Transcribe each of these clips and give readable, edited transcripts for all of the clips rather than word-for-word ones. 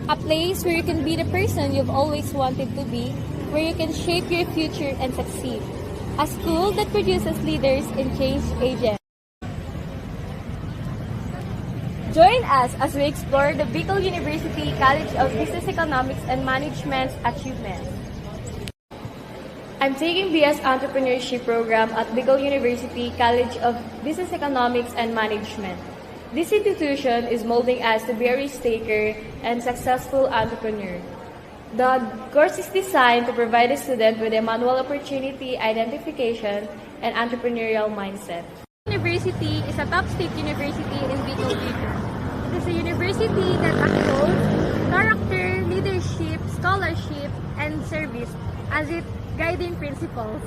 A place where you can be the person you've always wanted to be, where you can shape your future and succeed. A school that produces leaders and change agents. Join us as we explore the Bicol University College of Business Economics and Management's achievements. I'm taking BS Entrepreneurship program at Bicol University College of Business Economics and Management. This institution is molding us to be a risk-taker and successful entrepreneur. The course is designed to provide a student with a manual opportunity identification and entrepreneurial mindset. University is a top state university in Bicol region. It is a university that upholds character, leadership, scholarship, and service as its guiding principles,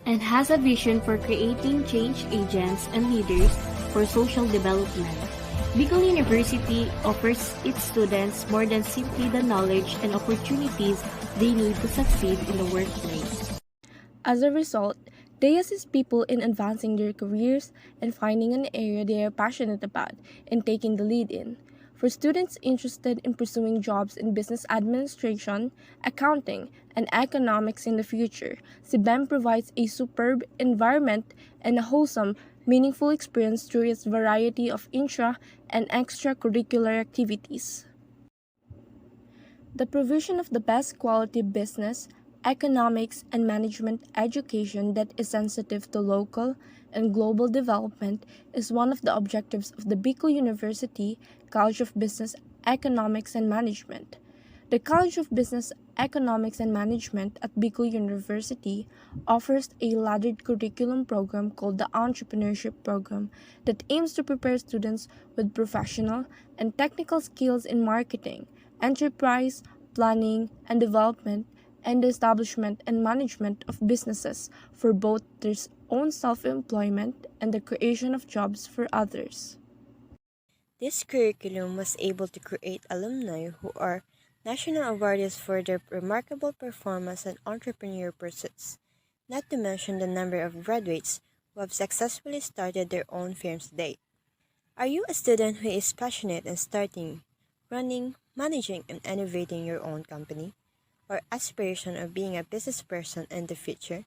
and has a vision for creating change agents and leaders for social development. Bicol University offers its students more than simply the knowledge and opportunities they need to succeed in the workplace. As a result, they assist people in advancing their careers and finding an area they are passionate about and taking the lead in. For students interested in pursuing jobs in business administration, accounting, and economics in the future, CBEM provides a superb environment and a wholesome, meaningful experience through its variety of intra- and extracurricular activities. The provision of the best quality business, economics, and management education that is sensitive to local and global development is one of the objectives of the Bicol University College of Business, Economics, and Management. The College of Business, Economics, and Management at Bicol University offers a laddered curriculum program called the Entrepreneurship program that aims to prepare students with professional and technical skills in marketing, enterprise, planning, and development, and the establishment and management of businesses for both their own self-employment and the creation of jobs for others. This curriculum was able to create alumni who are national awardees for their remarkable performance and entrepreneurial pursuits, not to mention the number of graduates who have successfully started their own firms today. Are you a student who is passionate in starting, running, managing, and innovating your own company, or aspiration of being a business person in the future?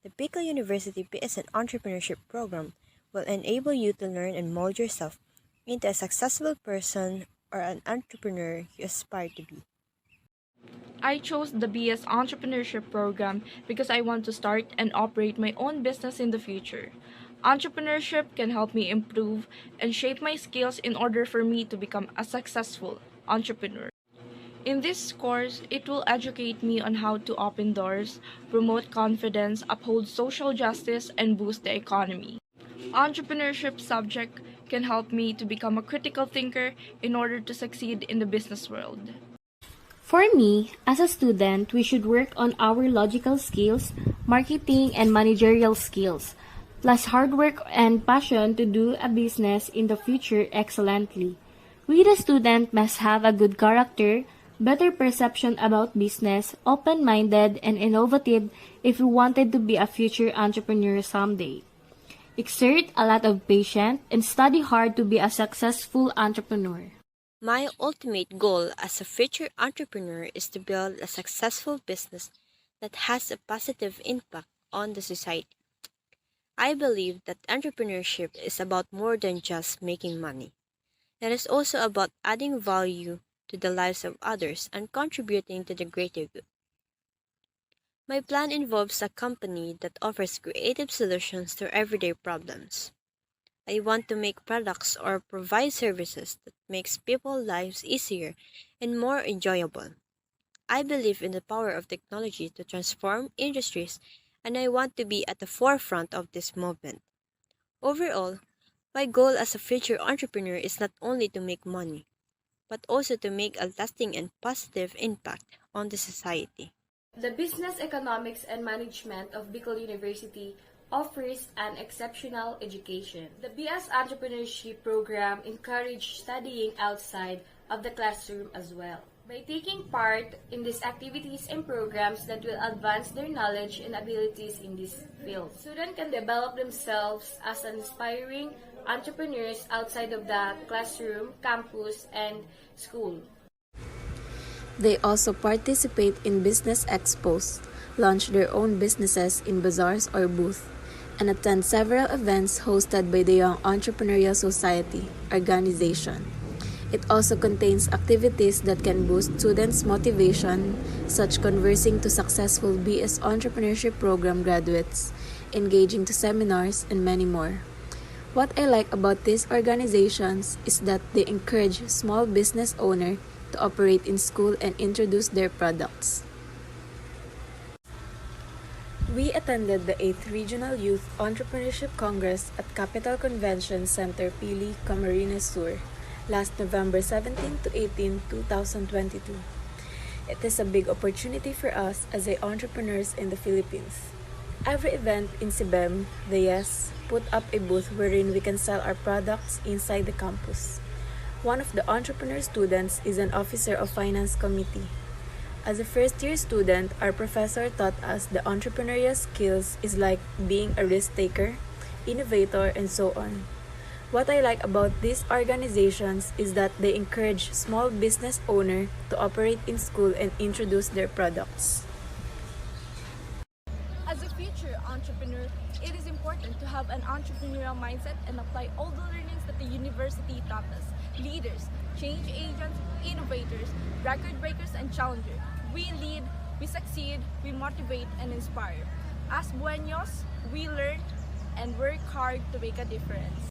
The Bicol University BSN Entrepreneurship program will enable you to learn and mold yourself into a successful person or an entrepreneur you aspire to be. I chose the BS Entrepreneurship program because I want to start and operate my own business in the future. Entrepreneurship can help me improve and shape my skills in order for me to become a successful entrepreneur. In this course, it will educate me on how to open doors, promote confidence, uphold social justice, and boost the economy. Entrepreneurship subject can help me to become a critical thinker in order to succeed in the business world. For me, as a student, we should work on our logical skills, marketing, and managerial skills, plus hard work and passion to do a business in the future excellently. We, the student, must have a good character, better perception about business, open-minded, and innovative if we wanted to be a future entrepreneur someday. Exert a lot of patience and study hard to be a successful entrepreneur. My ultimate goal as a future entrepreneur is to build a successful business that has a positive impact on the society. I believe that entrepreneurship is about more than just making money. It is also about adding value to the lives of others and contributing to the greater good. My plan involves a company that offers creative solutions to everyday problems. I want to make products or provide services that makes people's lives easier and more enjoyable. I believe in the power of technology to transform industries, and I want to be at the forefront of this movement. Overall, my goal as a future entrepreneur is not only to make money, but also to make a lasting and positive impact on the society. The Business Economics and Management of Bicol University offers an exceptional education. The BS Entrepreneurship program encourages studying outside of the classroom as well. By taking part in these activities and programs that will advance their knowledge and abilities in this field, students can develop themselves as inspiring entrepreneurs outside of the classroom, campus, and school. They also participate in business expos, launch their own businesses in bazaars or booths, and attend several events hosted by the Young Entrepreneurial Society organization. It also contains activities that can boost students' motivation, such conversing to successful BS Entrepreneurship Program graduates, engaging to seminars, and many more. What I like about these organizations is that they encourage small business owners to operate in school and introduce their products. We attended the 8th Regional Youth Entrepreneurship Congress at Capital Convention Center Pili, Camarines Sur, last November 17 to 18, 2022. It is a big opportunity for us as entrepreneurs in the Philippines. Every event in CBEM, the YES, put up a booth wherein we can sell our products inside the campus. One of the entrepreneur students is an officer of finance committee. As a first-year student, our professor taught us the entrepreneurial skills is like being a risk taker, innovator, and so on. What I like about these organizations is that they encourage small business owners to operate in school and introduce their products. As a future entrepreneur, it is important to have an entrepreneurial mindset and apply all the learnings that the university taught us. Leaders, change agents, innovators, record breakers, and challengers. We lead, we succeed, we motivate, and inspire. As buenos, we learn and work hard to make a difference.